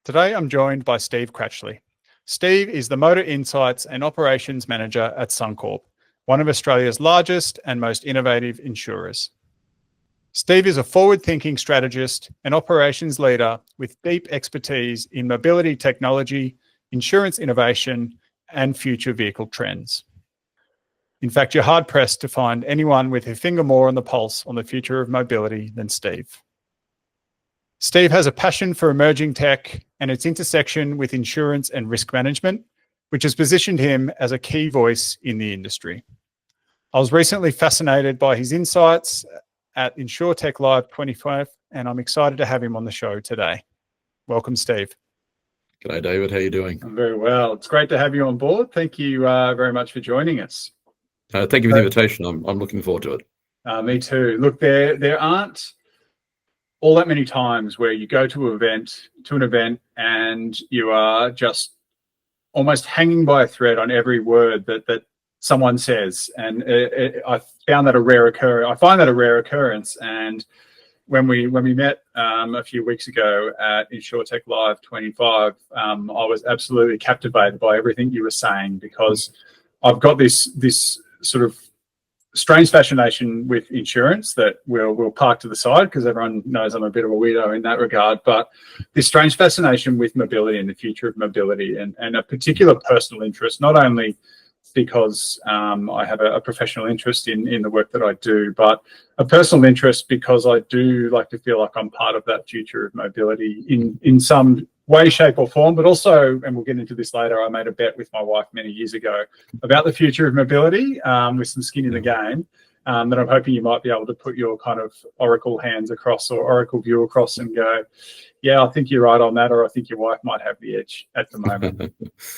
Today, I'm joined by Steve Cratchley. Steve is the Motor Insights and Operations Manager at Suncorp, one of Australia's largest and most innovative insurers. Steve is a forward-thinking strategist and operations leader with deep expertise in mobility technology, insurance innovation, and future vehicle trends. In fact, you're hard-pressed to find anyone with a finger more on the pulse on the future of mobility than Steve. Steve has a passion for emerging tech and its intersection with insurance and risk management, which has positioned him as a key voice in the industry. I was recently fascinated by his insights at InsurTech Live 25, and I'm excited to have him on the show today. Welcome, Steve. G'day, David. How are you doing? I'm very well. It's great to have you on board. Thank you very much for joining us. Thank you for the invitation. I'm looking forward to it. Me too. Look, there aren't all that many times where you go to an event and you are just almost hanging by a thread on every word that someone says, and I find that a rare occurrence. And when we met a few weeks ago at InsurTech Live 25, I was absolutely captivated by everything you were saying, because I've got this sort of strange fascination with insurance that we'll park to the side, because everyone knows I'm a bit of a weirdo in that regard. But this strange fascination with mobility and the future of mobility, and a particular personal interest, not only because I have a professional interest in the work that I do, but a personal interest because I do like to feel like I'm part of that future of mobility in some way, shape or form. But also, and we'll get into this later, I made a bet with my wife many years ago about the future of mobility with some skin in the game, that I'm hoping you might be able to put your kind of oracle hands across, or oracle view across, and go, yeah, I think you're right on that, or I think your wife might have the edge at the moment.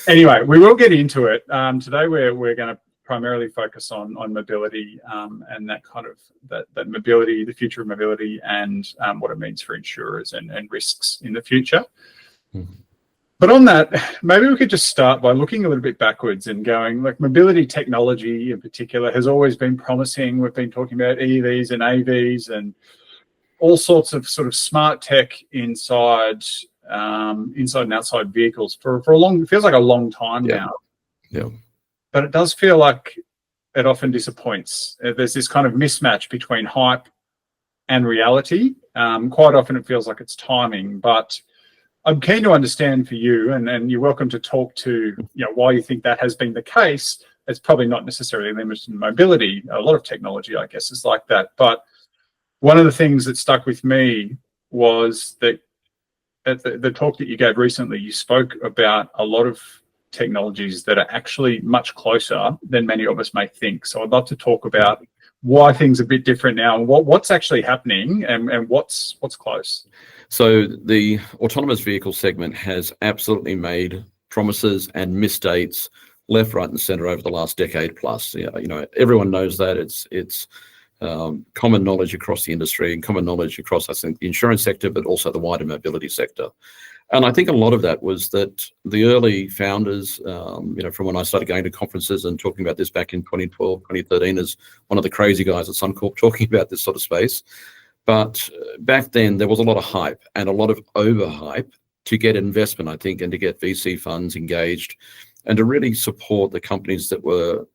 Anyway, we will get into it. Today we're going to primarily focus on mobility, and that kind of that mobility, the future of mobility, and what it means for insurers and risks in the future. But on that, maybe we could just start by looking a little bit backwards and going, like, mobility technology in particular has always been promising. We've been talking about EVs and AVs and all sorts of sort of smart tech inside and outside vehicles for a long, it feels like a long time now. Yeah. But it does feel like it often disappoints. There's this kind of mismatch between hype and reality. Quite often it feels like it's timing, but I'm keen to understand for you, and you're welcome to talk to why you think that has been the case. It's probably not necessarily limited to mobility. A lot of technology, I guess, is like that. But one of the things that stuck with me was that at the talk that you gave recently, you spoke about a lot of technologies that are actually much closer than many of us may think. So I'd love to talk about why things are a bit different now, and what's actually happening, and what's close. So the autonomous vehicle segment has absolutely made promises and misdates left, right, and centre over the last decade plus. Everyone knows that. It's common knowledge across the industry and common knowledge across, I think, the insurance sector, but also the wider mobility sector. And I think a lot of that was that the early founders, from when I started going to conferences and talking about this back in 2012, 2013, as one of the crazy guys at Suncorp talking about this sort of space. But back then, there was a lot of hype and a lot of overhype to get investment, I think, and to get VC funds engaged and to really support the companies that were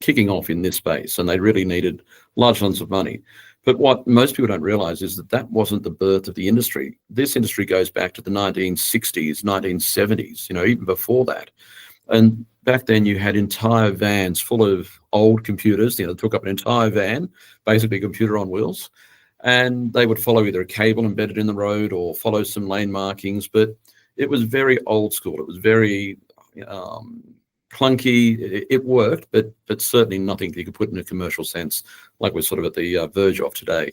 kicking off in this space. And they really needed large sums of money. But what most people don't realize is that wasn't the birth of the industry. This industry goes back to the 1960s, 1970s, even before that. And back then you had entire vans full of old computers, took up an entire van, basically a computer on wheels. And they would follow either a cable embedded in the road or follow some lane markings. But it was very old school. It was very clunky. It worked, but certainly nothing you could put in a commercial sense, like we're sort of at the verge of today.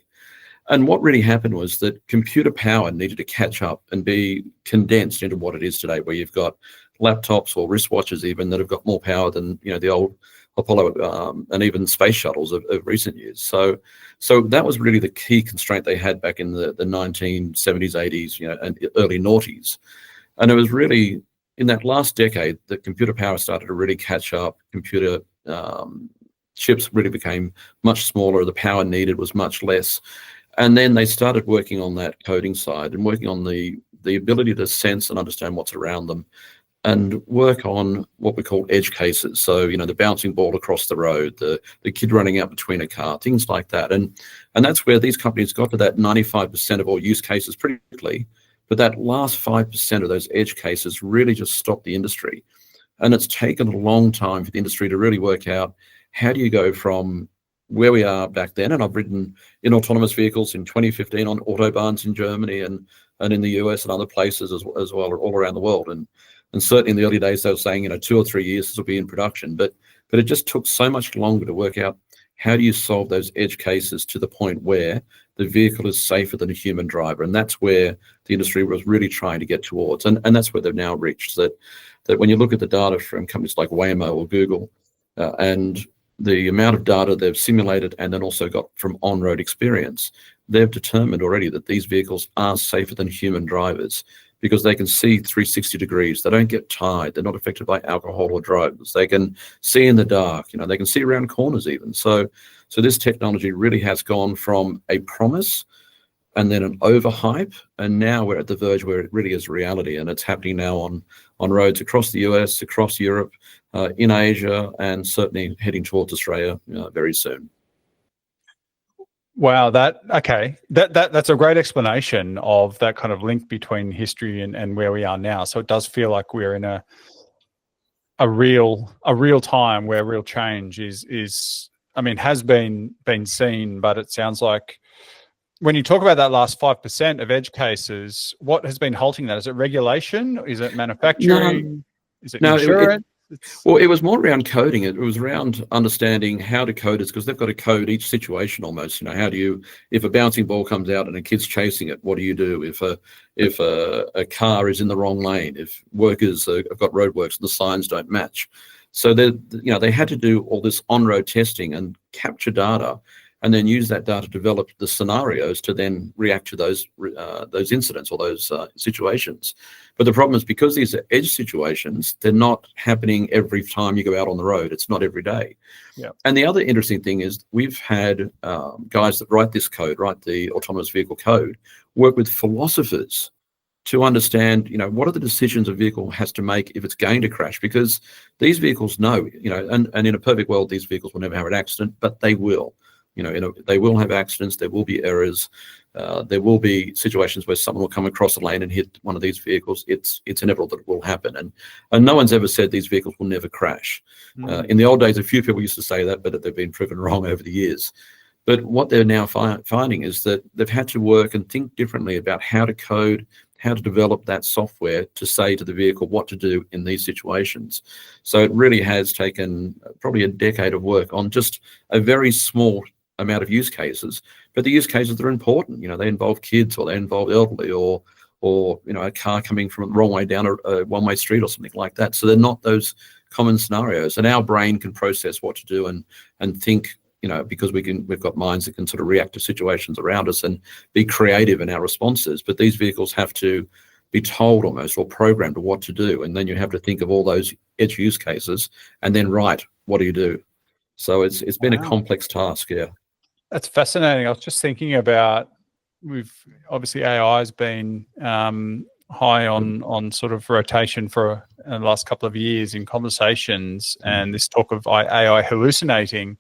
And what really happened was that computer power needed to catch up and be condensed into what it is today, where you've got laptops or wristwatches even that have got more power than the old Apollo and even space shuttles of recent years. So that was really the key constraint they had back in the 1970s, 80s, and early noughties. And it was really in that last decade that computer power started to really catch up. Computer chips really became much smaller. The power needed was much less. And then they started working on that coding side and working on the the ability to sense and understand what's around them, and work on what we call edge cases. So, the bouncing ball across the road, the kid running out between a car, things like that. And that's where these companies got to that 95% of all use cases pretty quickly. But that last 5% of those edge cases really just stopped the industry. And it's taken a long time for the industry to really work out, how do you go from where we are back then? And I've ridden in autonomous vehicles in 2015 on autobahns in Germany and in the US and other places as well, all around the world. And certainly in the early days, they were saying, 2 or 3 years this will be in production. But it just took so much longer to work out, how do you solve those edge cases to the point where the vehicle is safer than a human driver? And that's where the industry was really trying to get towards. And that's where they've now reached, that when you look at the data from companies like Waymo or Google, and the amount of data they've simulated and then also got from on-road experience, they've determined already that these vehicles are safer than human drivers, because they can see 360 degrees. They don't get tired. They're not affected by alcohol or drugs. They can see in the dark. They can see around corners even. So this technology really has gone from a promise and then an overhype, and now we're at the verge where it really is reality, and it's happening now on roads across the US, across Europe, in Asia, and certainly heading towards Australia very soon. Wow, that's a great explanation of that kind of link between history and where we are now. So it does feel like we're in a real time where real change has been seen, but it sounds like, when you talk about that last 5% of edge cases, what has been halting that? Is it regulation? Is it manufacturing? Is it insurance? Well, it was more around coding. It was around understanding how to code it, because they've got to code each situation almost. How do you, if a bouncing ball comes out and a kid's chasing it, what do you do? If a car is in the wrong lane, if workers have got roadworks and the signs don't match. So they had to do all this on-road testing and capture data, and then use that data to develop the scenarios to then react to those incidents or those situations. But the problem is, because these are edge situations, they're not happening every time you go out on the road. It's not every day. Yeah. And the other interesting thing is, we've had guys that write the autonomous vehicle code, work with philosophers to understand, what are the decisions a vehicle has to make if it's going to crash? Because these vehicles know, and in a perfect world, these vehicles will never have an accident, but they will. They will have accidents. There will be errors. There will be situations where someone will come across a lane and hit one of these vehicles. It's inevitable that it will happen. And no one's ever said these vehicles will never crash. In the old days, a few people used to say that, but they've been proven wrong over the years. But what they're now finding is that they've had to work and think differently about how to code, how to develop that software to say to the vehicle what to do in these situations. So it really has taken probably a decade of work on just a very small amount of use cases, but the use cases that are important, they involve kids, or they involve elderly, or a car coming from the wrong way down a one-way street or something like that. So they're not those common scenarios, and our brain can process what to do and think, because we've got minds that can sort of react to situations around us and be creative in our responses. But these vehicles have to be told almost, or programmed, what to do, and then you have to think of all those edge use cases and then write, what do you do? So it's been a complex task. Yeah. That's fascinating. I was just thinking about, obviously AI has been high on sort of rotation for the last couple of years in conversations, and this talk of AI hallucinating.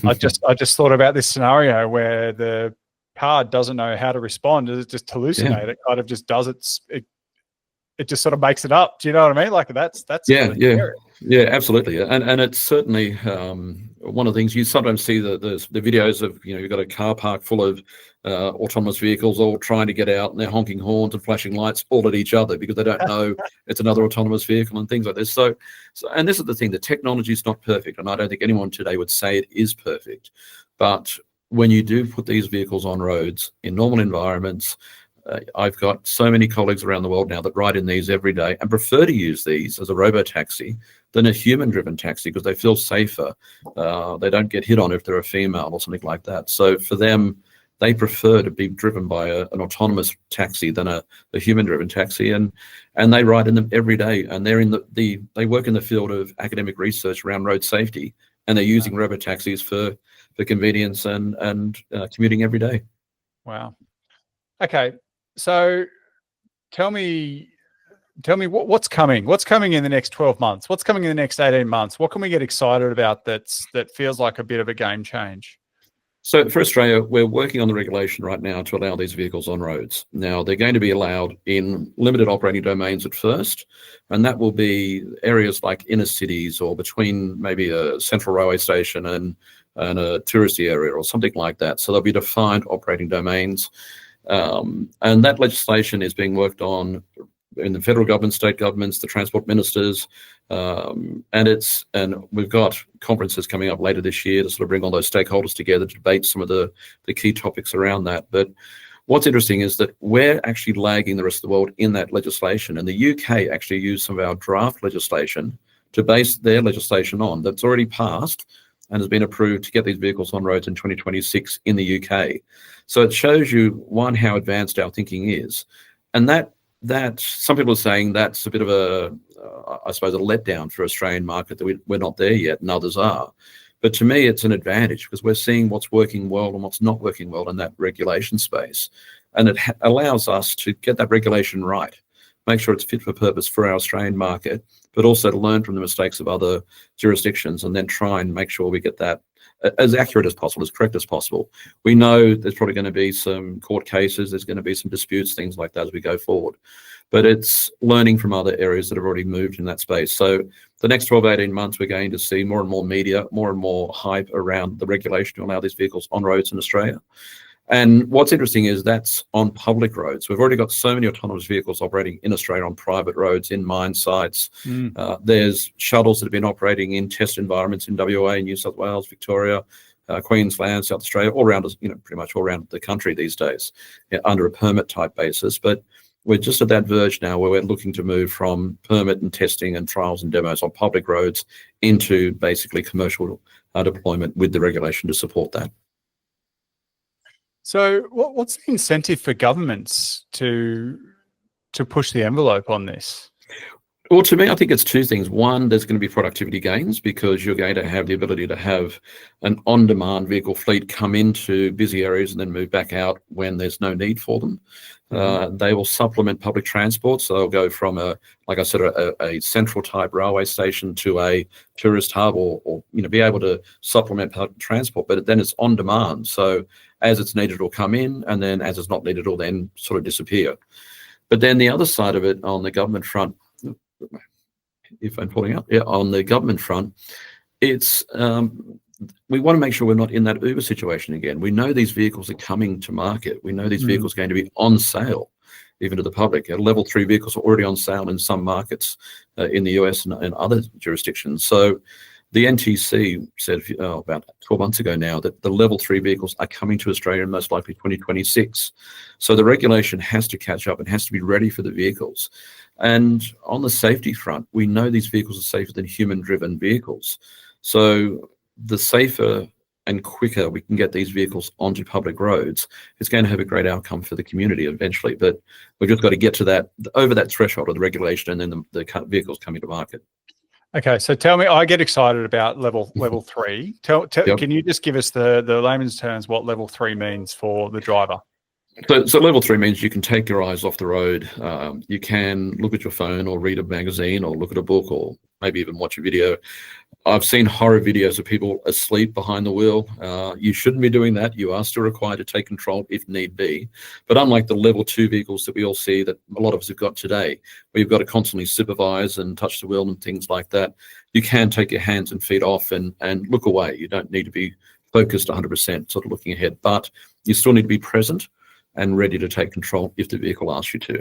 I just thought about this scenario where the car doesn't know how to respond. Does it just hallucinate? Yeah. It kind of just does it just sort of makes it up. Do you know what I mean? Like that's Yeah, absolutely. And it's certainly one of the things you sometimes see, the videos of, you've got a car park full of autonomous vehicles all trying to get out, and they're honking horns and flashing lights all at each other because they don't know it's another autonomous vehicle and things like this. So and this is the thing, the technology is not perfect, and I don't think anyone today would say it is perfect. But when you do put these vehicles on roads in normal environments, I've got so many colleagues around the world now that ride in these every day and prefer to use these as a robo-taxi than a human-driven taxi, because they feel safer. They don't get hit on if they're a female or something like that. So for them, they prefer to be driven by an autonomous taxi than a human-driven taxi, and they ride in them every day. And they're they work in the field of academic research around road safety, and they're using robo-taxis for convenience and commuting every day. Wow. Okay. So tell me what's coming. What's coming in the next 12 months? What's coming in the next 18 months? What can we get excited about that feels like a bit of a game change? So for Australia, we're working on the regulation right now to allow these vehicles on roads. Now, they're going to be allowed in limited operating domains at first, and that will be areas like inner cities or between maybe a central railway station and a touristy area or something like that. So there'll be defined operating domains. And that legislation is being worked on in the federal government, state governments, the transport ministers, and we've got conferences coming up later this year to sort of bring all those stakeholders together to debate some of the key topics around that. But what's interesting is that we're actually lagging the rest of the world in that legislation, and the UK actually used some of our draft legislation to base their legislation on that's already passed and has been approved to get these vehicles on roads in 2026 in the UK. So it shows you, one, how advanced our thinking is, and that some people are saying that's a bit of a, I suppose, a letdown for Australian market, that we're not there yet, and others are. But to me, it's an advantage because we're seeing what's working well and what's not working well in that regulation space. And it allows us to get that regulation right, make sure it's fit for purpose for our Australian market, but also to learn from the mistakes of other jurisdictions and then try and make sure we get that as accurate as possible, as correct as possible. We know there's probably going to be some court cases, there's going to be some disputes, things like that as we go forward. But it's learning from other areas that have already moved in that space. So the next 12, 18 months, we're going to see more and more media, more and more hype around the regulation to allow these vehicles on roads in Australia. And what's interesting is that's on public roads. We've already got so many autonomous vehicles operating in Australia on private roads, in mine sites. There's shuttles that have been operating in test environments in WA, New South Wales, Victoria, Queensland, South Australia, all around, pretty much all around the country these days, under a permit type basis. But we're just at that verge now where we're looking to move from permit and testing and trials and demos on public roads into basically commercial deployment with the regulation to support that. So what's the incentive for governments to push the envelope on this? Well, to me, I think it's two things. One, there's going to be productivity gains because you're going to have the ability to have an on-demand vehicle fleet come into busy areas and then move back out when there's no need for them. They will supplement public transport. So they'll go from like I said, a central type railway station to a tourist hub or be able to supplement public transport, but then it's on demand. So as it's needed, it'll come in, and then as it's not needed, it'll then sort of disappear. But then the other side of it on the government front, if I'm pulling up, on the government front, it's we want to make sure we're not in that Uber situation again. We know these vehicles are coming to market. We know these vehicles are going to be on sale, even to the public. Level 3 vehicles are already on sale in some markets in the US and other jurisdictions. So the NTC said about 12 months ago now that the level 3 vehicles are coming to Australia in most likely 2026. So the regulation has to catch up and has to be ready for the vehicles. And on the safety front, we know these vehicles are safer than human-driven vehicles. So the safer and quicker we can get these vehicles onto public roads, it's going to have a great outcome for the community eventually. But we've just got to get to that, over that threshold of the regulation, and then the vehicles coming to market. Okay, so tell me, I get excited about level 3. Yep. Can you just give us the layman's terms what level 3 means for the driver? So level 3 means you can take your eyes off the road. You can look at your phone or read a magazine or look at a book or maybe even watch a video. I've seen horror videos of people asleep behind the wheel. You shouldn't be doing that. You are still required to take control if need be. But unlike the level 2 vehicles that we all see that a lot of us have got today, where you've got to constantly supervise and touch the wheel and things like that, you can take your hands and feet off and look away. You don't need to be focused 100% sort of looking ahead, but you still need to be present and ready to take control if the vehicle asks you to.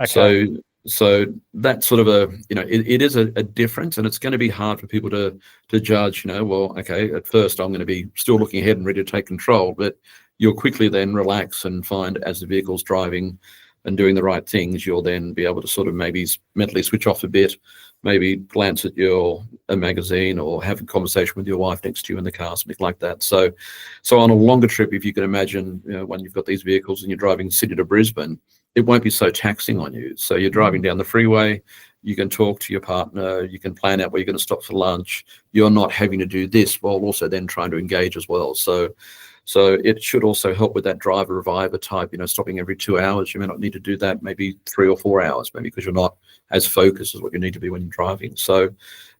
Okay. So that's sort of it is a difference, and it's going to be hard for people to judge, well, okay, at first I'm going to be still looking ahead and ready to take control, but you'll quickly then relax and find as the vehicle's driving and doing the right things, you'll then be able to sort of maybe mentally switch off a bit, maybe glance at a magazine or have a conversation with your wife next to you in the car, something like that. So on a longer trip, if you can imagine, when you've got these vehicles and you're driving Sydney to Brisbane, it won't be so taxing on you. So you're driving down the freeway, you can talk to your partner, you can plan out where you're going to stop for lunch. You're not having to do this while also then trying to engage as well. So So it should also help with that driver reviver type, stopping every 2 hours. You may not need to do that maybe 3 or 4 hours, maybe because you're not as focused as what you need to be when you're driving. So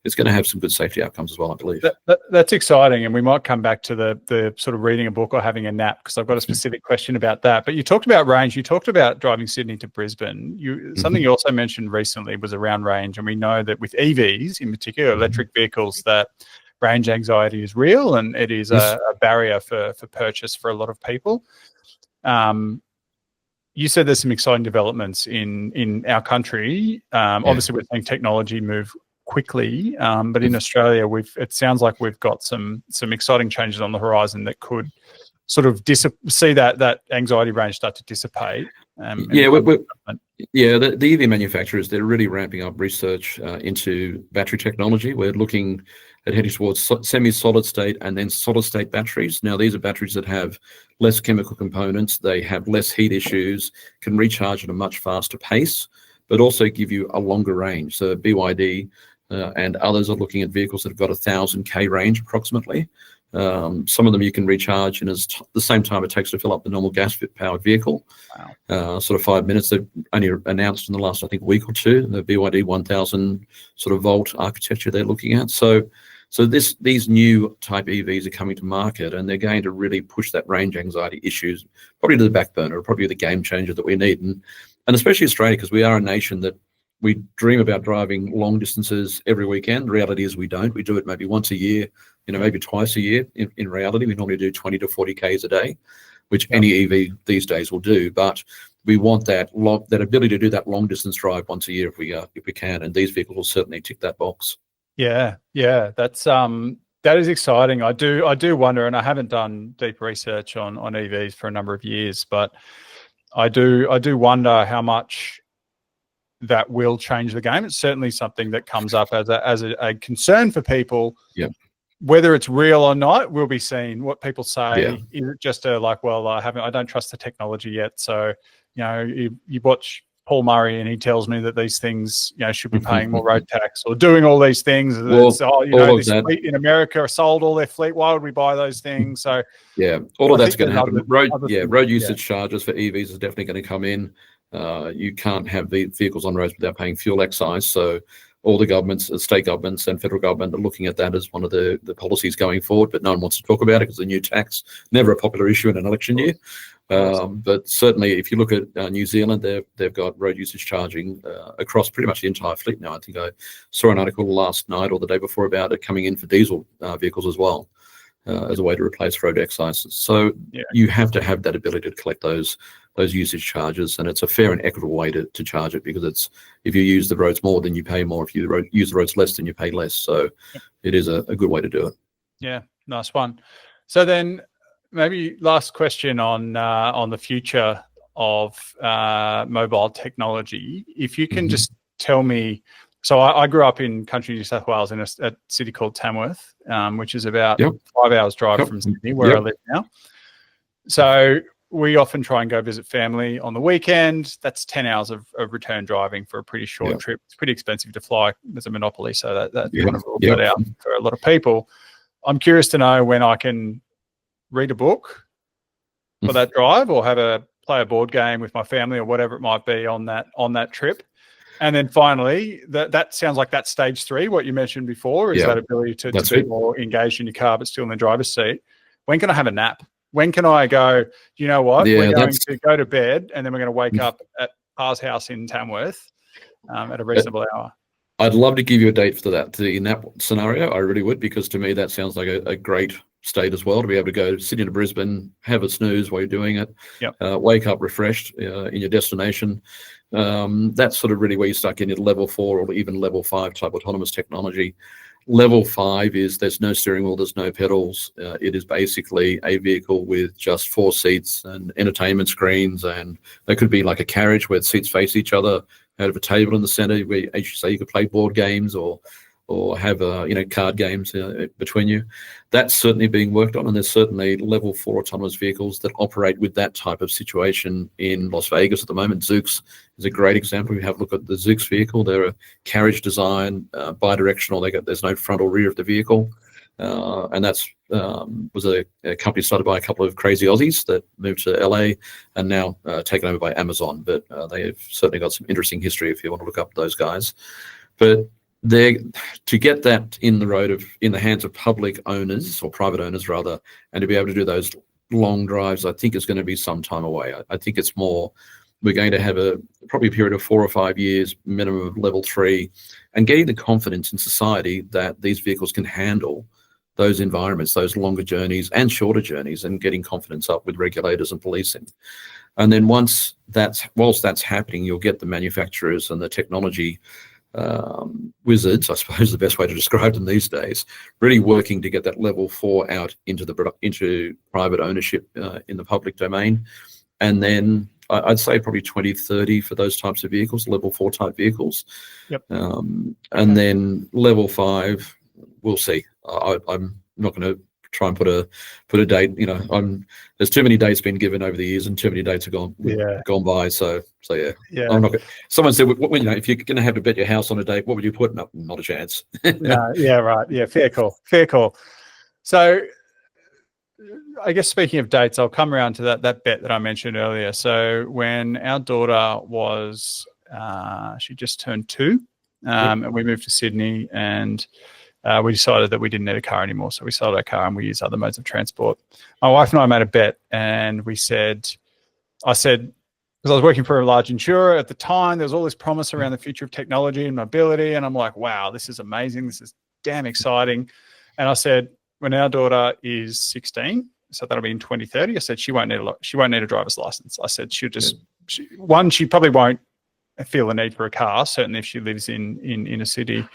it's going to have some good safety outcomes as well, I believe. That's exciting, and we might come back to the sort of reading a book or having a nap, because I've got a specific question about that. But you talked about range. You talked about driving Sydney to Brisbane. Something you also mentioned recently was around range, and we know that with EVs, in particular electric vehicles, that range anxiety is real, and it is a barrier for purchase for a lot of people. You said there's some exciting developments in our country. Obviously, we're seeing technology move quickly, but in Australia, it sounds like we've got some exciting changes on the horizon that could sort of see that anxiety range start to dissipate. The EV manufacturers, they're really ramping up research into battery technology. We're looking at heading towards semi-solid state and then solid state batteries. Now, these are batteries that have less chemical components, they have less heat issues, can recharge at a much faster pace, but also give you a longer range. So BYD and others are looking at vehicles that have got 1,000k range approximately. Some of them you can recharge in the same time it takes to fill up the normal gas-powered vehicle. Wow. Sort of 5 minutes. They've only announced in the last, I think, week or two, the BYD 1,000 sort of volt architecture they're looking at. So these new type EVs are coming to market, and they're going to really push that range anxiety issues probably to the back burner, probably the game changer that we need. And especially Australia, because we are a nation that we dream about driving long distances every weekend. The reality is we don't. We do it maybe once a year, maybe twice a year. In reality, we normally do 20 to 40 Ks a day, which any EV these days will do. But we want that ability to do that long distance drive once a year if we can. And these vehicles will certainly tick that box. Yeah, that is exciting. I do wonder, and I haven't done deep research on EVs for a number of years, but I do wonder how much that will change the game. It's certainly something that comes up as a concern for people. Yeah. Whether it's real or not will be seen. What people say is it just I don't trust the technology yet. So you watch Paul Murray and he tells me that these things should be paying more road tax or doing all these things. This fleet in America are sold all their fleet. Why would we buy those things? So all of that's going to happen. Road usage charges for EVs is definitely going to come in. You can't have vehicles on roads without paying fuel excise. So all the governments, state governments and federal government are looking at that as one of the policies going forward, but no one wants to talk about it because the new tax, never a popular issue in an election year. But certainly if you look at New Zealand, they've got road usage charging across pretty much the entire fleet now. I think I saw an article last night or the day before about it coming in for diesel vehicles as well. As a way to replace road excise. So you have to have that ability to collect those usage charges, and it's a fair and equitable way to charge it, because it's, if you use the roads more, then you pay more. If you use the roads less, then you pay less. So it is a good way to do it. Yeah, nice one. So then maybe last question on the future of mobile technology. If you can just tell me, so I grew up in country New South Wales in a city called Tamworth, which is about 5 hours drive from Sydney, where I live now. So we often try and go visit family on the weekend. That's 10 hours of return driving for a pretty short trip. It's pretty expensive to fly. There's a monopoly, so that kind of rules that out for a lot of people. I'm curious to know when I can read a book for that drive, or play a board game with my family or whatever it might be on that trip. And then finally, that sounds like that's stage 3, what you mentioned before, is that ability to be more engaged in your car but still in the driver's seat. When can I have a nap? When can I go, you know what, we're going to go to bed and then we're going to wake up at Pa's house in Tamworth at a reasonable hour? I'd love to give you a date for that, in that scenario. I really would, because to me that sounds like a great state as well, to be able to go Sydney to Brisbane, have a snooze while you're doing it, wake up refreshed in your destination. That's sort of really where you start getting into level 4 or even level 5 type autonomous technology. Level 5 is there's no steering wheel, there's no pedals. It is basically a vehicle with just 4 seats and entertainment screens, and they could be like a carriage where the seats face each other, out of a table in the center where, as you say, you could play board games or have card games between you. That's certainly being worked on, and there's certainly level 4 autonomous vehicles that operate with that type of situation in Las Vegas at the moment. Zoox is a great example. You have a look at the Zoox vehicle. They're a carriage design, bi-directional. There's no front or rear of the vehicle. and that's was a company started by a couple of crazy Aussies that moved to LA and now taken over by Amazon. But they've certainly got some interesting history if you want to look up those guys. But to get that in the hands of public owners, or private owners rather, and to be able to do those long drives, I think is going to be some time away. I think it's more, we're going to have probably a period of 4 or 5 years minimum of level 3, and getting the confidence in society that these vehicles can handle those environments, those longer journeys and shorter journeys, and getting confidence up with regulators and policing. And then whilst that's happening, you'll get the manufacturers and the technology wizards, I suppose the best way to describe them these days, really working to get that level 4 out into private ownership in the public domain. And then I'd say probably 2030 for those types of vehicles, level 4 type vehicles. Yep. And then level 5, we'll see. I'm not going to try and put a date. There's too many dates been given over the years, and too many dates have gone by. So yeah. I'm not. Someone said, if you're going to have to bet your house on a date, what would you put? No, not a chance. No, yeah, right. Yeah, fair call. So, I guess speaking of dates, I'll come around to that bet that I mentioned earlier. So when our daughter was, she just turned 2, and we moved to Sydney, and we decided that we didn't need a car anymore. So we sold our car and we used other modes of transport. My wife and I made a bet, and I said, because I was working for a large insurer at the time, there was all this promise around the future of technology and mobility. And I'm like, wow, this is amazing. This is damn exciting. And I said, when our daughter is 16, so that'll be in 2030, I said, she won't need a driver's license. I said, she probably won't feel the need for a car, certainly if she lives in a city,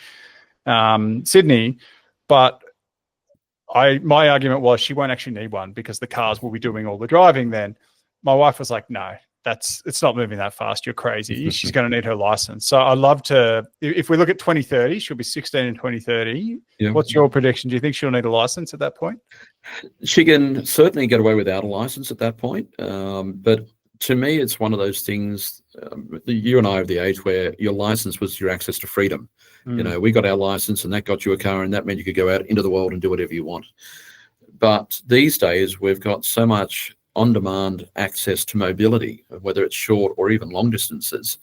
Sydney, but my argument was she won't actually need one because the cars will be doing all the driving then. My wife was like, no, it's not moving that fast. You're crazy. She's going to need her license. So I'd love to, if we look at 2030, she'll be 16 in 2030. Yeah. What's your prediction? Do you think she'll need a license at that point? She can certainly get away without a license at that point. But to me, it's one of those things, you and I are of the age where your license was your access to freedom. We got our license and that got you a car, and that meant you could go out into the world and do whatever you want. But these days, we've got so much on-demand access to mobility, whether it's short or even long distances.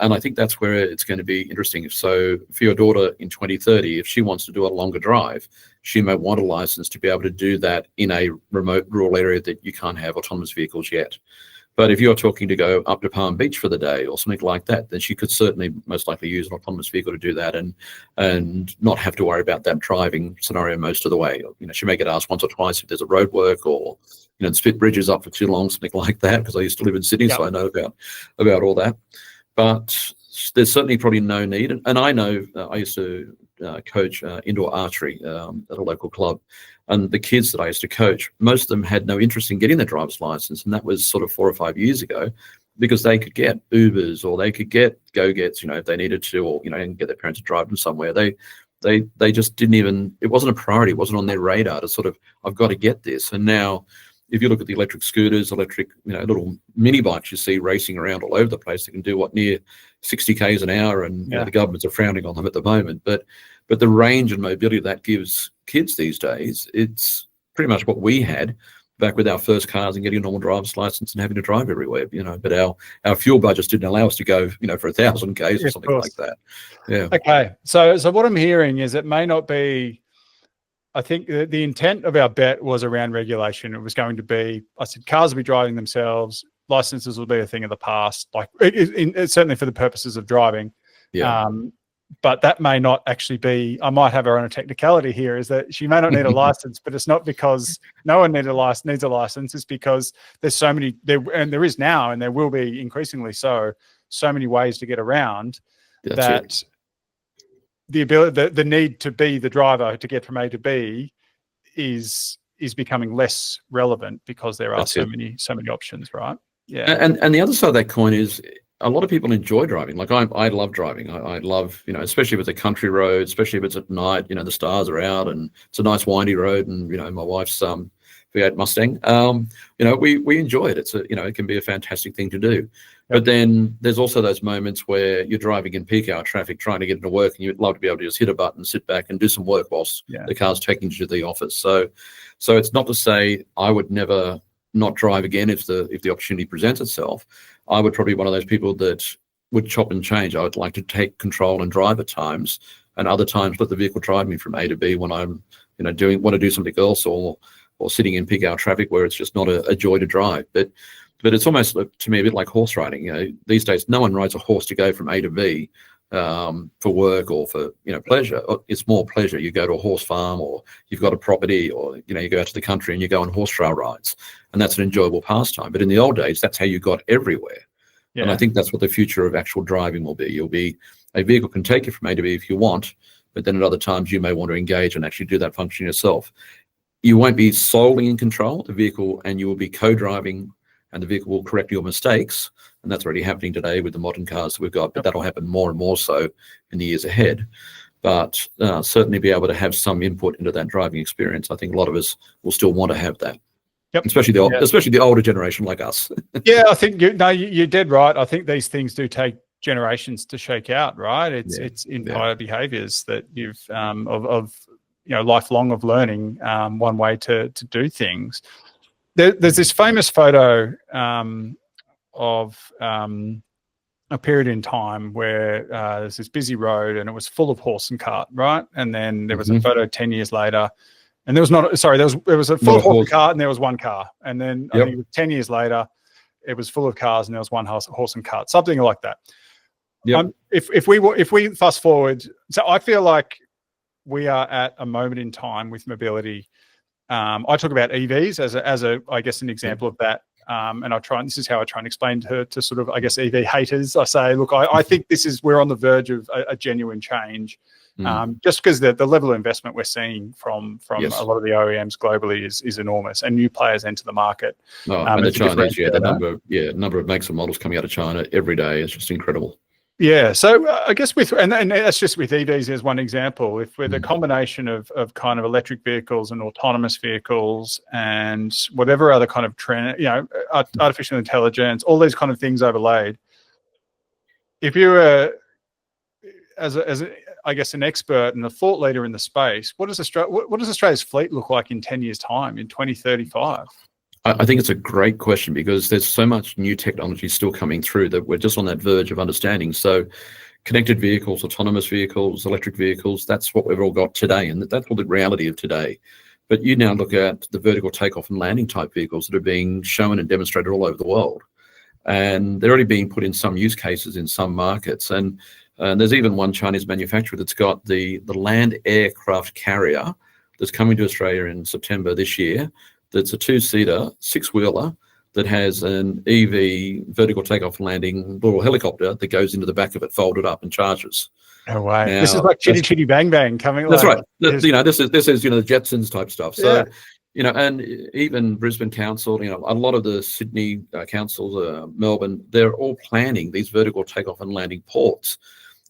And I think that's where it's going to be interesting. So for your daughter in 2030, if she wants to do a longer drive, she may want a license to be able to do that in a remote rural area that you can't have autonomous vehicles yet. But if you're talking to go up to Palm Beach for the day or something like that, then she could certainly most likely use an autonomous vehicle to do that and not have to worry about that driving scenario most of the way. She may get asked once or twice if there's a roadwork or, the spit bridges up for too long, something like that, because I used to live in Sydney, so I know about all that. But there's certainly probably no need. And I know I used to coach indoor archery at a local club. And the kids that I used to coach, most of them had no interest in getting their driver's license. And that was sort of 4 or 5 years ago, because they could get Ubers or they could get go-gets, if they needed to, or, and get their parents to drive them somewhere. They just didn't even, it wasn't a priority. It wasn't on their radar to sort of, I've got to get this. And now if you look at the electric scooters, little mini bikes you see racing around all over the place, they can do near 60 k's an hour, and the governments are frowning on them at the moment. But the range and mobility that gives kids these days, it's pretty much what we had back with our first cars and getting a normal driver's license and having to drive everywhere. But our fuel budgets didn't allow us to go, for 1,000 k's or something like that. Yeah. Okay. So what I'm hearing is it may not be. I think the intent of our bet was around regulation. It was going to be, I said, cars will be driving themselves. Licenses will be a thing of the past, certainly for the purposes of driving. Yeah. But that may not actually be, I might have her on a technicality here, is that she may not need a license, but it's not because no one needs a license. It's because there's so many, there is now, and there will be increasingly so many ways to get around that the ability, the need to be the driver to get from A to B is becoming less relevant because there are so many options, right? Yeah. And the other side of that coin is a lot of people enjoy driving. Like I love driving. I love, especially if it's a country road, especially if it's at night, the stars are out and it's a nice windy road, and, my wife's V8 Mustang. We enjoy it. It's it can be a fantastic thing to do. But then there's also those moments where you're driving in peak hour traffic, trying to get into work, and you'd love to be able to just hit a button, sit back, and do some work whilst the car's taking you to the office. So it's not to say I would never not drive again if the opportunity presents itself. I would probably be one of those people that would chop and change. I would like to take control and drive at times, and other times let the vehicle drive me from A to B when I'm, want to do something else, or sitting in peak hour traffic where it's just not a joy to drive. But it's almost, to me, a bit like horse riding. These days, no one rides a horse to go from A to B for work or for pleasure. It's more pleasure. You go to a horse farm, or you've got a property, or you go out to the country and you go on horse trail rides, and that's an enjoyable pastime. But in the old days, that's how you got everywhere. Yeah. And I think that's what the future of actual driving will be. A vehicle can take you from A to B if you want, but then at other times you may want to engage and actually do that function yourself. You won't be solely in control of the vehicle, and you will be co-driving, and the vehicle will correct your mistakes. And that's already happening today with the modern cars that we've got, but that'll happen more and more so in the years ahead. But certainly be able to have some input into that driving experience. I think a lot of us will still want to have that. Yep. Especially the older generation like us. Yeah, I think you're dead right. I think these things do take generations to shake out, right? It's entire behaviors that you've of lifelong of learning, one way to do things. There's this famous photo of a period in time where there's this busy road and it was full of horse and cart, right? And then there was a photo 10 years later, and there was a full horse and cart, and there was one car. And then I think it was 10 years later, it was full of cars and there was one horse and cart, something like that. Yep. If we fast forward, so I feel like we are at a moment in time with mobility. I talk about EVs as I guess an example of that. And this is how I try and explain to sort of, I guess, EV haters. I say, look, I think we're on the verge of a genuine change, just because the level of investment we're seeing from a lot of the OEMs globally is enormous, and new players enter the market. And the Chinese, the number of makes and models coming out of China every day is just incredible. Yeah, so I guess and that's just with EVs as one example. If with a combination of kind of electric vehicles and autonomous vehicles and whatever other kind of trend, artificial intelligence, all these kind of things overlaid, if you're I guess an expert and a thought leader in the space, what does Australia's fleet look like in 10 years' time, in 2035? I think it's a great question, because there's so much new technology still coming through that we're just on that verge of understanding. So connected vehicles, autonomous vehicles, electric vehicles, that's what we've all got today, and that's all the reality of today. But you now look at the vertical takeoff and landing type vehicles that are being shown and demonstrated all over the world. And they're already being put in some use cases in some markets. And there's even one Chinese manufacturer that's got the land aircraft carrier that's coming to Australia in September this year. That's a 2-seater, 6-wheeler that has an EV vertical takeoff and landing little helicopter that goes into the back of it, folded up and charges. No way. Now, this is like Chitty Chitty Bang Bang coming. That's right. This is the Jetsons type stuff. So, and even Brisbane Council, a lot of the Sydney councils, Melbourne, they're all planning these vertical takeoff and landing ports.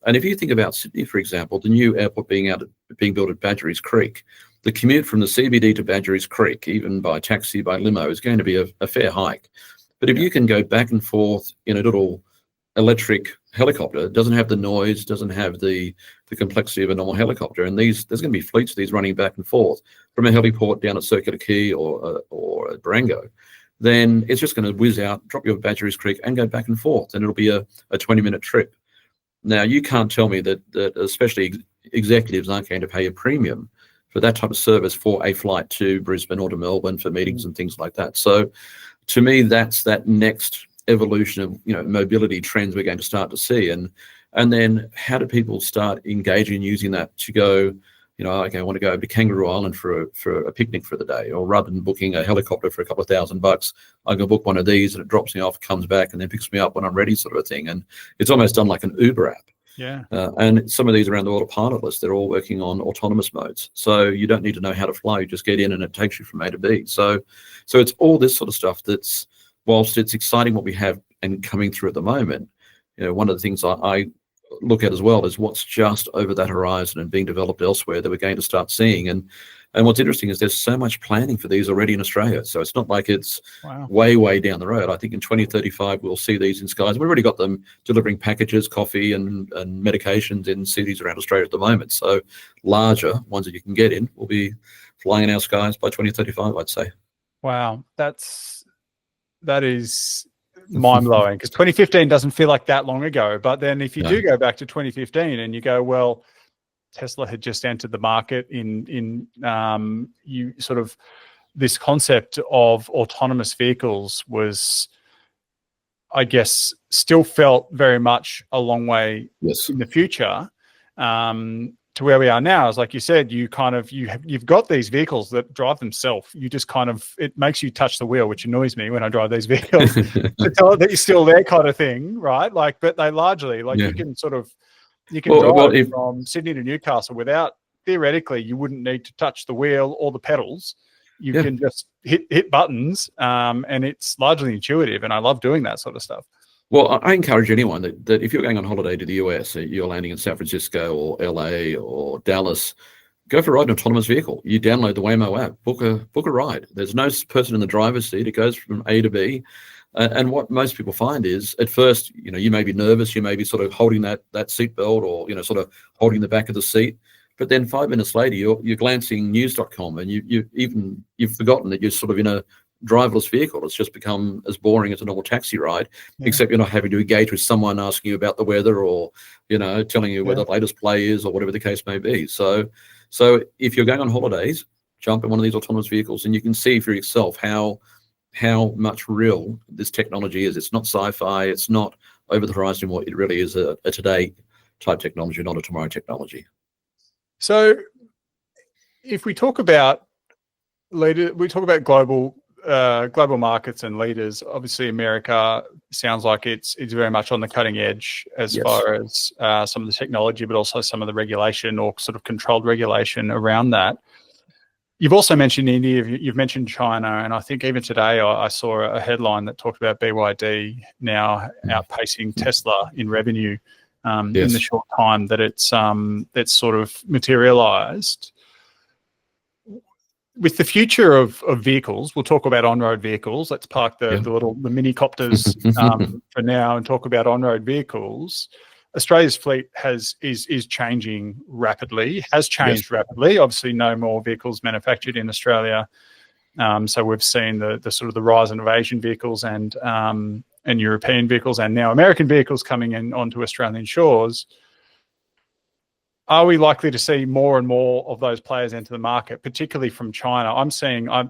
And if you think about Sydney, for example, the new airport being built at Badgerys Creek, the commute from the CBD to Badgerys Creek, even by taxi, by limo, is going to be a fair hike. But if you can go back and forth in a little electric helicopter, it doesn't have the noise, doesn't have the complexity of a normal helicopter, and there's going to be fleets of these running back and forth from a heliport down at Circular Quay or at Barango, then it's just going to whiz out, drop you at Badgerys Creek, and go back and forth, and it'll be a 20-minute trip. Now, you can't tell me that especially executives aren't going to pay a premium for that type of service for a flight to Brisbane or to Melbourne for meetings and things like that. So to me, that's that next evolution of mobility trends we're going to start to see. And then how do people start engaging and using that to go, okay, I want to go over to Kangaroo Island for a picnic for the day, or rather than booking a helicopter for a couple of $1,000, I can book one of these and it drops me off, comes back, and then picks me up when I'm ready, sort of a thing. And it's almost done like an Uber app. Yeah. And some of these around the world are pilotless. They're all working on autonomous modes. So you don't need to know how to fly. You just get in and it takes you from A to B. So it's all this sort of stuff that's, whilst it's exciting what we have and coming through at the moment, one of the things I look at as well is what's just over that horizon and being developed elsewhere that we're going to start seeing. And And what's interesting is there's so much planning for these already in Australia. So it's not like it's Wow. way down the road. I think in 2035, we'll see these in skies. We've already got them delivering packages, coffee and medications in cities around Australia at the moment. So larger ones that you can get in will be flying in our skies by 2035, I'd say. Wow. That is mind-blowing, because 2015 doesn't feel like that long ago. But then if you No. do go back to 2015 and you go, well, Tesla had just entered the market in you sort of, this concept of autonomous vehicles was, I guess, still felt very much a long way Yes. in the future. To where we are now is, like you said, you've got these vehicles that drive themselves. You just kind of, it makes you touch the wheel, which annoys me when I drive these vehicles to tell it that you're still there, kind of thing, right? Like, but they largely, like, Yeah. you can drive from Sydney to Newcastle without, theoretically, you wouldn't need to touch the wheel or the pedals. You can just hit buttons, and it's largely intuitive. And I love doing that sort of stuff. Well, I encourage anyone that if you're going on holiday to the US, you're landing in San Francisco or LA or Dallas, go for a ride in an autonomous vehicle. You download the Waymo app, book a ride. There's no person in the driver's seat. It goes from A to B. And what most people find is, at first, you may be nervous, you may be sort of holding that seatbelt, or sort of holding the back of the seat. But then 5 minutes later, you're glancing news.com, and you've forgotten that you're sort of in a driverless vehicle. It's just become as boring as a normal taxi ride, except you're not having to engage with someone asking you about the weather, or telling you where the latest play is, or whatever the case may be. So if you're going on holidays, jump in one of these autonomous vehicles, and you can see for yourself how much real this technology is. It's not sci-fi, it's not over the horizon. What it really is, a today type technology, not a tomorrow technology. So if we talk about global markets and leaders, obviously America sounds like it's very much on the cutting edge as far as some of the technology, but also some of the regulation, or sort of controlled regulation around that. You've also mentioned India, you've mentioned China, and I think even today I saw a headline that talked about BYD now outpacing Tesla in revenue in the short time that it's sort of materialized. With the future of vehicles, we'll talk about on-road vehicles. Let's park the mini copters for now and talk about on-road vehicles. Australia's fleet is changing rapidly, has changed rapidly. Obviously, no more vehicles manufactured in Australia. So we've seen the sort of the rise of Asian vehicles and European vehicles, and now American vehicles coming in onto Australian shores. Are we likely to see more and more of those players enter the market, particularly from China?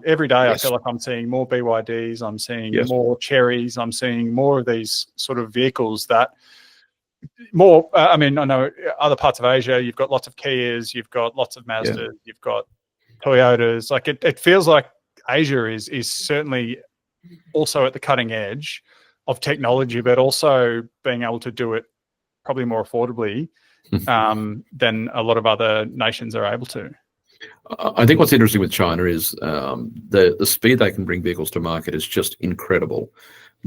Every day I feel like I'm seeing more BYDs, I'm seeing more Cherries, I'm seeing more of these sort of vehicles that I know other parts of Asia, you've got lots of Kias, you've got lots of Mazdas, you've got Toyotas. Like it feels like Asia is certainly also at the cutting edge of technology, but also being able to do it probably more affordably than a lot of other nations are able to. I think what's interesting with China is the speed they can bring vehicles to market is just incredible.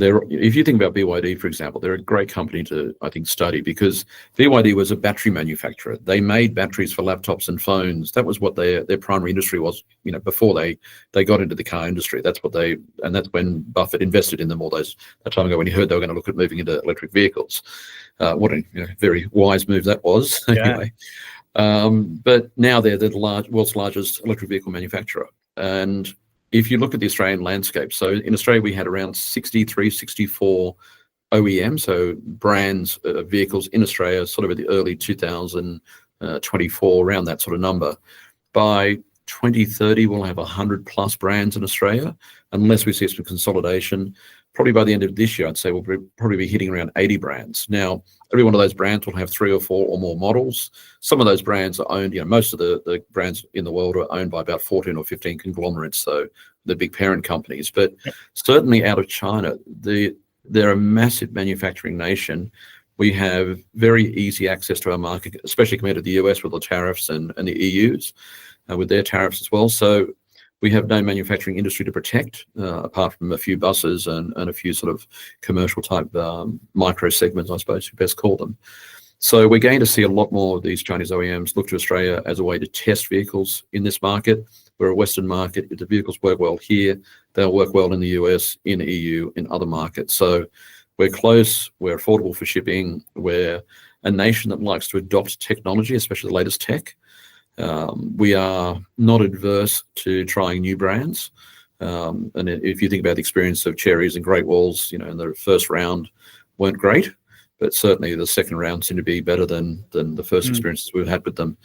If you think about BYD, for example, they're a great company to, I think, study, because BYD was a battery manufacturer. They made batteries for laptops and phones. That was what their primary industry was, before they got into the car industry. That's when Buffett invested in them all that time ago, when he heard they were going to look at moving into electric vehicles. What a very wise move that was. Anyway. But now they're the world's largest electric vehicle manufacturer. And if you look at the Australian landscape, so in Australia we had around 63, 64 OEM, so brands, vehicles in Australia, sort of at the early 2024, around that sort of number. By 2030, we'll have 100 plus brands in Australia, unless we see some consolidation. Probably by the end of this year, I'd say we'll probably be hitting around 80 brands. Now, every one of those brands will have 3 or 4 or more models. Some of those brands are owned, most of the brands in the world are owned by about 14 or 15 conglomerates, so the big parent companies. But certainly out of China, they're a massive manufacturing nation. We have very easy access to our market, especially compared to the US with the tariffs and the EUs with their tariffs as well. So we have no manufacturing industry to protect, apart from a few buses and a few sort of commercial type micro segments, I suppose you best call them. So we're going to see a lot more of these Chinese OEMs look to Australia as a way to test vehicles in this market. We're a Western market. If the vehicles work well here, they'll work well in the US, in EU, in other markets. So we're close, we're affordable for shipping, we're a nation that likes to adopt technology, especially the latest tech. We are not adverse to trying new brands. And if you think about the experience of Cherries and Great Walls, in the first round weren't great, but certainly the second round seemed to be better than the first experiences we've had with them.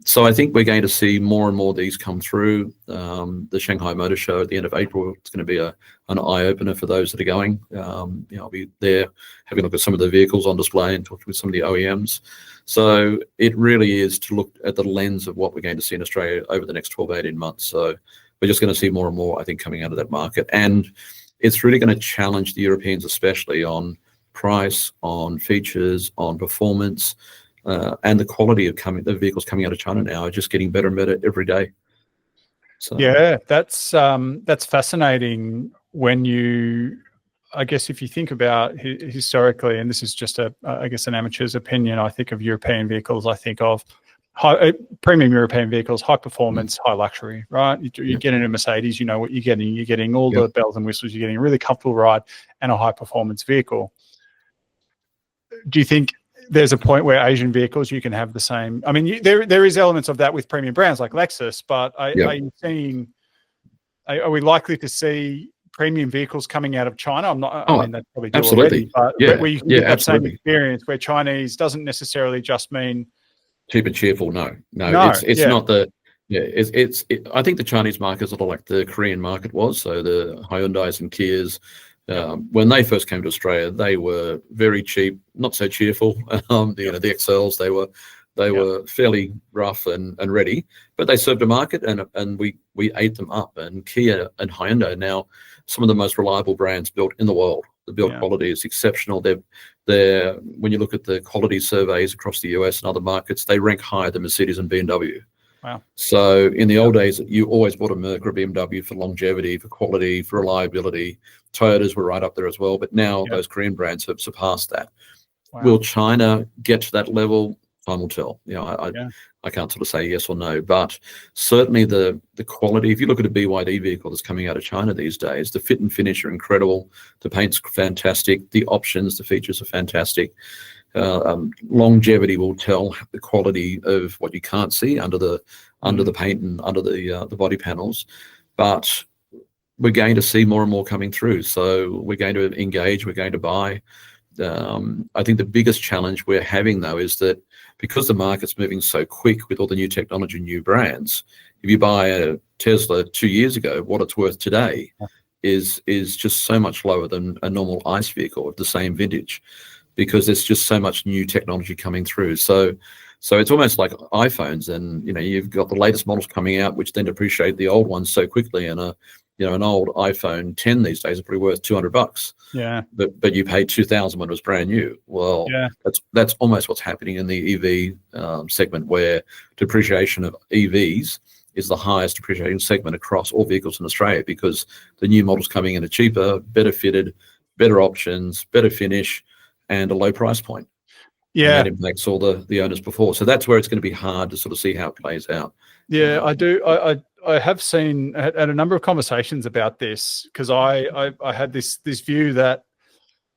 So I think we're going to see more and more of these come through. The Shanghai Motor Show at the end of April, it's going to be an eye-opener for those that are going. I'll be there having a look at some of the vehicles on display and talking with some of the OEMs. So it really is to look at the lens of what we're going to see in Australia over the next 12, 18 months. So we're just going to see more and more, I think, coming out of that market. And it's really going to challenge the Europeans, especially on price, on features, on performance, and the quality of the vehicles coming out of China now are just getting better and better every day. So yeah, that's fascinating when I guess if you think about historically, and this is just I guess an amateur's opinion, I think of European vehicles, I think of premium European vehicles, high performance, high luxury, right? You get in a Mercedes, you know what you're getting. You're getting all the bells and whistles. You're getting a really comfortable ride and a high performance vehicle. Do you think there's a point where Asian vehicles you can have the same? I mean, there is elements of that with premium brands like Lexus, but are we likely to see premium vehicles coming out of China? I mean, that's probably absolutely. Already, but where you can get that absolutely. same experience where Chinese doesn't necessarily just mean cheap and cheerful. No, it's not the. I think the Chinese market is a lot like the Korean market was. So the Hyundais and Kias, when they first came to Australia, they were very cheap, not so cheerful. The XLs, they were fairly rough and ready, but they served a market, and we ate them up. And Kia and Hyundai are now some of the most reliable brands built in the world. The build quality is exceptional. They're when you look at the quality surveys across the US and other markets, they rank higher than Mercedes and BMW. Wow. So in the old days, you always bought a Merc or a BMW for longevity, for quality, for reliability. Toyotas were right up there as well, but now those Korean brands have surpassed that. Wow. Will China get to that level? Time will tell. I can't sort of say yes or no, but certainly the quality. If you look at a BYD vehicle that's coming out of China these days, the fit and finish are incredible. The paint's fantastic. The options, the features are fantastic. Longevity will tell the quality of what you can't see under the paint and under the body panels, but we're going to see more and more coming through. So we're going to engage. We're going to buy. I think the biggest challenge we're having though is that because the market's moving so quick with all the new technology and new brands, if you buy a Tesla 2 years ago, what it's worth today is just so much lower than a normal ICE vehicle of the same vintage, because there's just so much new technology coming through. So it's almost like iPhones, and you've got the latest models coming out, which then depreciate the old ones so quickly. And an old iPhone 10 these days is probably worth $200. Yeah. But you paid $2,000 when it was brand new. Well, that's almost what's happening in the EV segment, where depreciation of EVs is the highest depreciating segment across all vehicles in Australia, because the new models coming in are cheaper, better fitted, better options, better finish, and a low price point. Yeah. And that impacts all the owners before. So that's where it's going to be hard to sort of see how it plays out. Yeah, I do. I have had a number of conversations about this, because I had this view that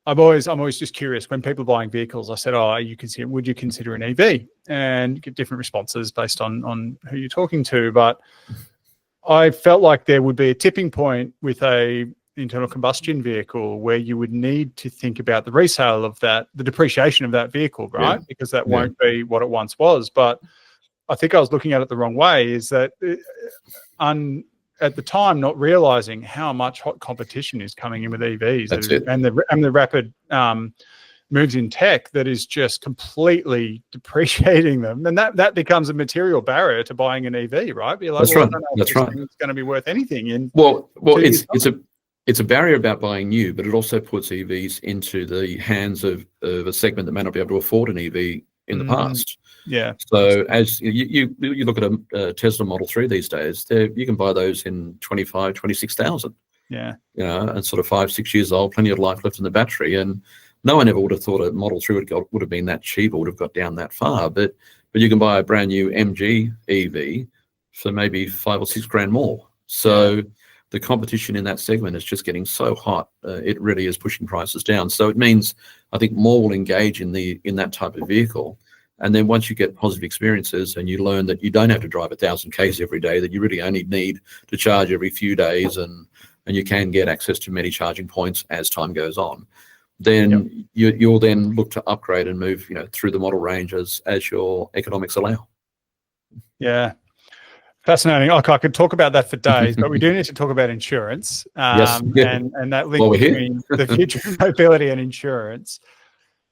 I'm always just curious when people are buying vehicles. I said, would you consider an EV? And you get different responses based on who you're talking to. But I felt like there would be a tipping point with a internal combustion vehicle where you would need to think about the resale of that, the depreciation of that vehicle, right? Because that won't be what it once was. But I think I was looking at it the wrong way, is that at the time not realizing how much hot competition is coming in with EVs and the rapid moves in tech that is just completely depreciating them. And that becomes a material barrier to buying an EV, right? You're like, That's right. That's right. It's going to be worth anything. It's a barrier about buying new, but it also puts EVs into the hands of a segment that may not be able to afford an EV in the past. Yeah. So as you look at a Tesla Model 3 these days, you can buy those in 25, 26,000. Yeah. And sort of 5-6 years old, plenty of life left in the battery. And no one ever would have thought a Model 3 would have been that cheap or would have got down that far. But you can buy a brand new MG EV for maybe 5 or 6 grand more. So the competition in that segment is just getting so hot. It really is pushing prices down. So it means I think more will engage in that type of vehicle. And then once you get positive experiences and you learn that you don't have to drive 1,000 Ks every day, that you really only need to charge every few days, and you can get access to many charging points as time goes on, then you'll then look to upgrade and move, through the model range as your economics allow. Yeah. Fascinating. I could talk about that for days, but we do need to talk about insurance, Yes. and that link between the future of mobility and insurance.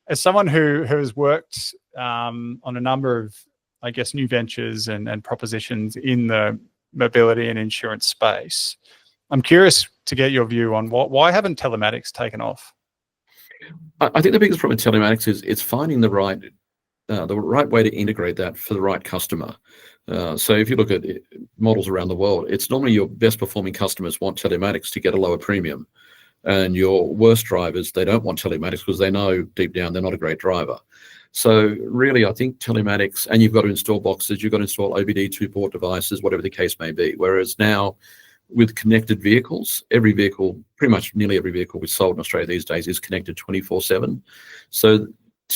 As someone who has worked on a number of, I guess, new ventures and propositions in the mobility and insurance space, I'm curious to get your view on why haven't telematics taken off? I think the biggest problem with telematics is it's finding the right way to integrate that for the right customer. So if you look at models around the world, it's normally your best performing customers want telematics to get a lower premium. And your worst drivers, they don't want telematics because they know deep down they're not a great driver. So really, I think telematics, and you've got to install boxes, you've got to install OBD 2-port devices, whatever the case may be. Whereas now, with connected vehicles, pretty much nearly every vehicle we sold in Australia these days is connected 24/7. So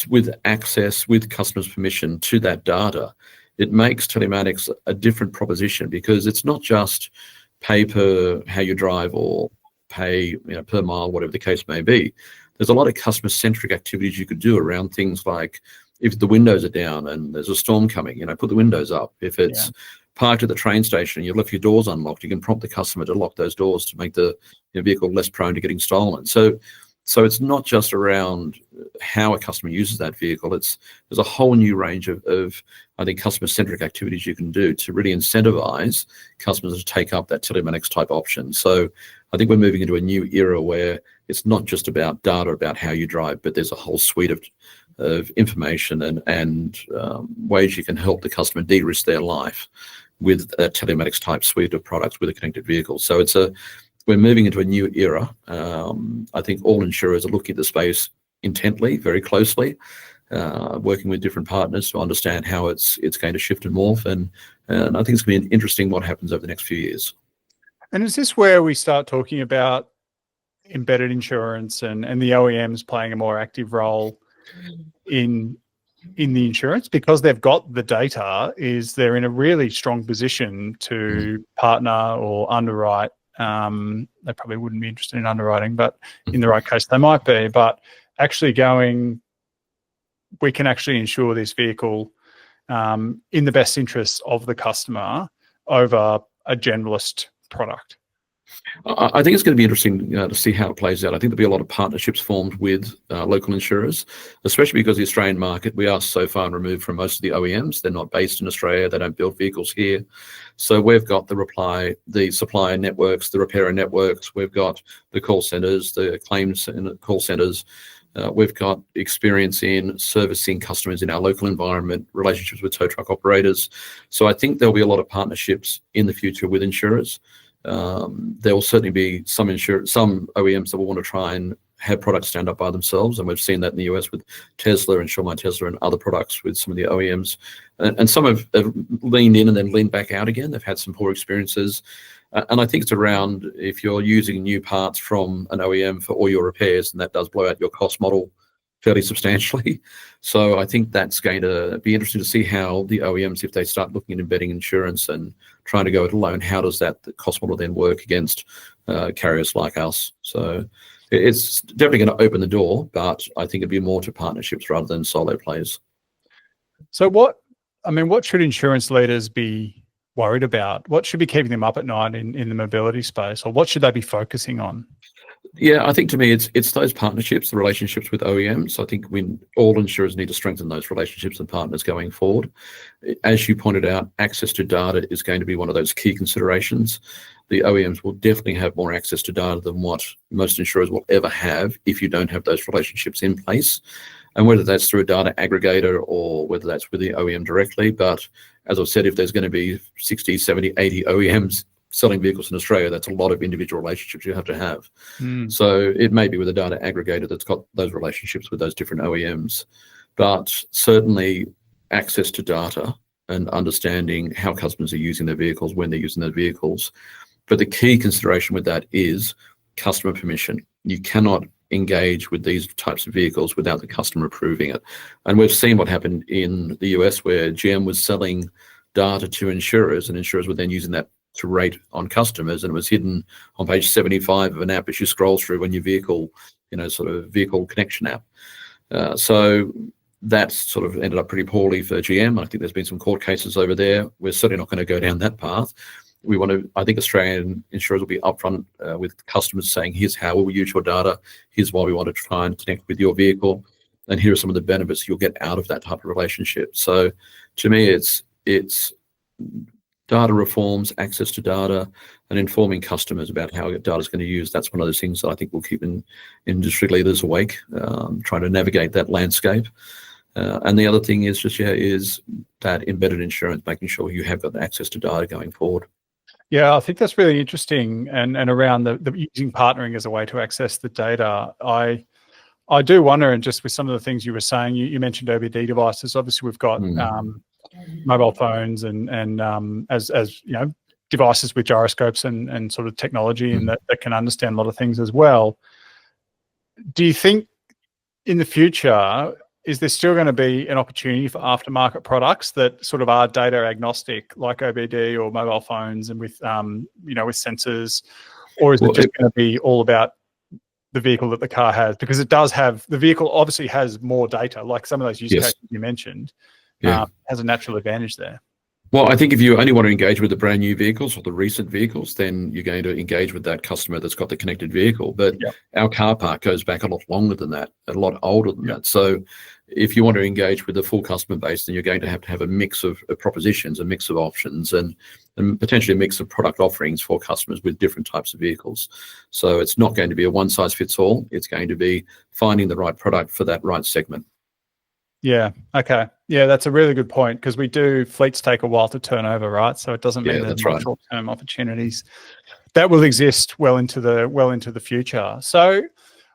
with access, with customers' permission to that data, it makes telematics a different proposition, because it's not just pay per how you drive or pay per mile, whatever the case may be. There's a lot of customer-centric activities you could do around things like, if the windows are down and there's a storm coming, put the windows up. If it's parked at the train station, you left your doors unlocked, you can prompt the customer to lock those doors to make the vehicle less prone to getting stolen. So it's not just around how a customer uses that vehicle. There's a whole new range of I think, customer-centric activities you can do to really incentivize customers to take up that telematics type option. So I think we're moving into a new era where it's not just about data about how you drive, but there's a whole suite of information and ways you can help the customer de-risk their life with a telematics type suite of products with a connected vehicle. So we're moving into a new era. I think all insurers are looking at the space intently, very closely, working with different partners to understand how it's going to shift and morph. And I think it's going to be interesting what happens over the next few years. And is this where we start talking about embedded insurance and the OEMs playing a more active role in the insurance? Because they've got the data, they're in a really strong position to partner or underwrite. They probably wouldn't be interested in underwriting, but in the right case they might be. But actually we can actually insure this vehicle in the best interests of the customer over a generalist product. I think it's going to be interesting to see how it plays out. I think there'll be a lot of partnerships formed with local insurers, especially because the Australian market, we are so far removed from most of the OEMs. They're not based in Australia. They don't build vehicles here. So we've got the supplier networks, the repairer networks. We've got the call centers, the claims and call centers. We've got experience in servicing customers in our local environment, relationships with tow truck operators. So I think there'll be a lot of partnerships in the future with insurers. There will certainly be some OEMs that will want to try and have products stand up by themselves, and we've seen that in the US with Tesla and Show My Tesla and other products with some of the OEMs. And some have leaned in and then leaned back out again. They've had some poor experiences. And I think it's around, if you're using new parts from an OEM for all your repairs, and that does blow out your cost model fairly substantially. So I think that's going to be interesting to see how the OEMs, if they start looking at embedding insurance and trying to go it alone, how does the cost model then work against carriers like us? So it's definitely going to open the door, but I think it'd be more to partnerships rather than solo players. So what should insurance leaders be worried about? What should be keeping them up at night in the mobility space, or what should they be focusing on? Yeah, I think to me it's those partnerships, the relationships with OEMs. I think all insurers need to strengthen those relationships and partners going forward. As you pointed out, access to data is going to be one of those key considerations. The OEMs will definitely have more access to data than what most insurers will ever have if you don't have those relationships in place. And whether that's through a data aggregator or whether that's with the OEM directly. But as I've said, if there's going to be 60, 70, 80 OEMs selling vehicles in Australia, that's a lot of individual relationships you have to have. So it may be with a data aggregator that's got those relationships with those different OEMs. But certainly access to data and understanding how customers are using their vehicles, when they're using their vehicles. But the key consideration with that is customer permission. You cannot engage with these types of vehicles without the customer approving it. And we've seen what happened in the US, where GM was selling data to insurers, and insurers were then using that to rate on customers, and it was hidden on page 75 of an app as you scroll through when your vehicle, sort of vehicle connection app. So that sort of ended up pretty poorly for GM. I think there's been some court cases over there. We're certainly not going to go down that path. I think Australian insurers will be upfront with customers saying, here's how we will use your data, here's why we want to try and connect with your vehicle, and here are some of the benefits you'll get out of that type of relationship. So to me, it's data reforms, access to data, and informing customers about how data is going to use. That's one of those things that I think will keep industry leaders awake, trying to navigate that landscape. And the other thing is is that embedded insurance, making sure you have got access to data going forward. Yeah, I think that's really interesting, and around the using partnering as a way to access the data. I do wonder, and just with some of the things you were saying, you mentioned OBD devices. Obviously, we've got mobile phones and as devices with gyroscopes and sort of technology and that can understand a lot of things as well. Do you think in the future, is there still going to be an opportunity for aftermarket products that sort of are data agnostic, like OBD or mobile phones and with with sensors, or is it just going to be all about the vehicle that the car has? Because it does have, the vehicle obviously has more data, like some of those use cases you mentioned. Has a natural advantage there. Well, I think if you only want to engage with the brand new vehicles or the recent vehicles, then you're going to engage with that customer that's got the connected vehicle. But our car park goes back a lot longer than that, a lot older than that. So if you want to engage with the full customer base, then you're going to have a mix of propositions, a mix of options, and potentially a mix of product offerings for customers with different types of vehicles. So it's not going to be a one size fits all. It's going to be finding the right product for that right segment. Yeah. Okay. Yeah, that's a really good point, because fleets take a while to turn over, right? So it doesn't mean there's short-term opportunities that will exist well into the future. So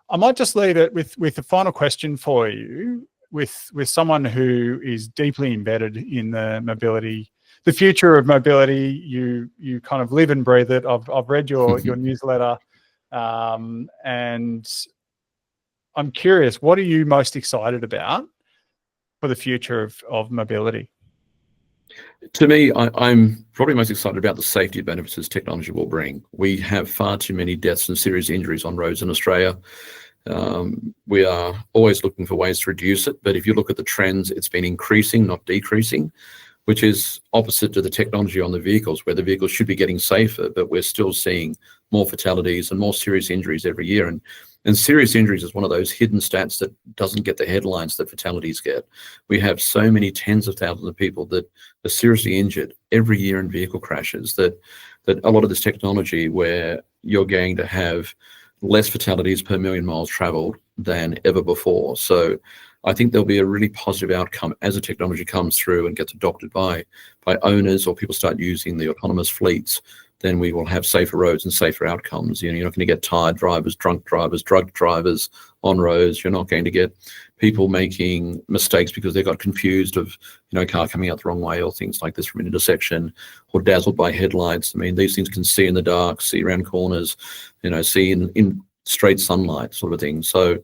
I might just leave it with a final question for you, with someone who is deeply embedded in the future of mobility. You kind of live and breathe it. I've read your newsletter, and I'm curious, what are you most excited about for the future of mobility? To me, I'm probably most excited about the safety benefits technology will bring. We have far too many deaths and serious injuries on roads in Australia. We are always looking for ways to reduce it, but if you look at the trends, it's been increasing, not decreasing, which is opposite to the technology on the vehicles, where the vehicles should be getting safer, but we're still seeing more fatalities and more serious injuries every year. And serious injuries is one of those hidden stats that doesn't get the headlines that fatalities get. We have so many tens of thousands of people that are seriously injured every year in vehicle crashes, that a lot of this technology, where you're going to have less fatalities per million miles traveled than ever before. So I think there'll be a really positive outcome as the technology comes through and gets adopted by owners, or people start using the autonomous fleets. Then we will have safer roads and safer outcomes. You're not going to get tired drivers, drunk drivers, drug drivers on roads. You're not going to get people making mistakes because they got confused of, a car coming out the wrong way or things like this from an intersection, or dazzled by headlights. I mean, these things can see in the dark, see around corners, see in straight sunlight, sort of thing. So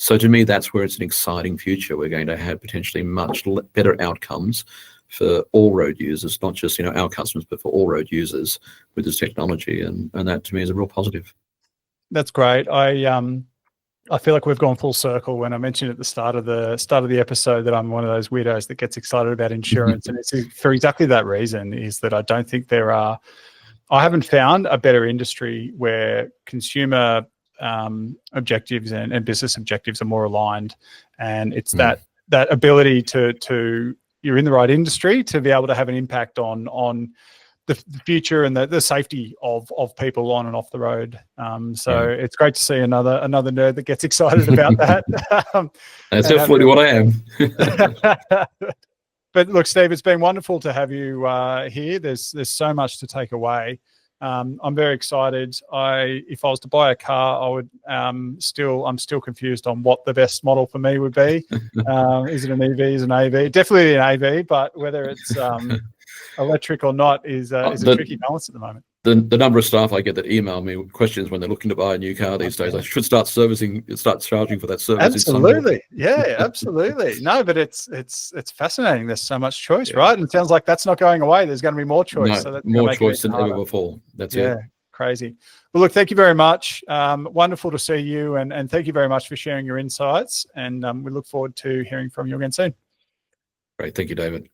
to me, that's where it's an exciting future. We're going to have potentially much better outcomes for all road users, not just our customers, but for all road users with this technology, and that to me is a real positive. That's great. I feel like we've gone full circle when I mentioned at the start of the episode that I'm one of those weirdos that gets excited about insurance, and it's for exactly that reason, is that I don't think I haven't found a better industry where consumer objectives and business objectives are more aligned, and it's that ability to you're in the right industry to be able to have an impact on the future and the safety of people on and off the road. It's great to see another nerd that gets excited about that. That's definitely what I am. But look, Steve, it's been wonderful to have you here. There's so much to take away. I'm very excited. If I was to buy a car, I would I'm still confused on what the best model for me would be. Is it an EV? Is it an AV? Definitely an AV, but whether it's electric or not is a tricky balance at the moment. The number of staff I get that email me with questions when they're looking to buy a new car these days, I should start charging for that service. Absolutely, yeah, absolutely. No, but it's fascinating. There's so much choice, right? And it sounds like that's not going away. There's going to be more choice. No, so that's more choice than ever before. That's it. Crazy. Well, look, thank you very much. Wonderful to see you, and thank you very much for sharing your insights. And we look forward to hearing from you again soon. Great, thank you, David.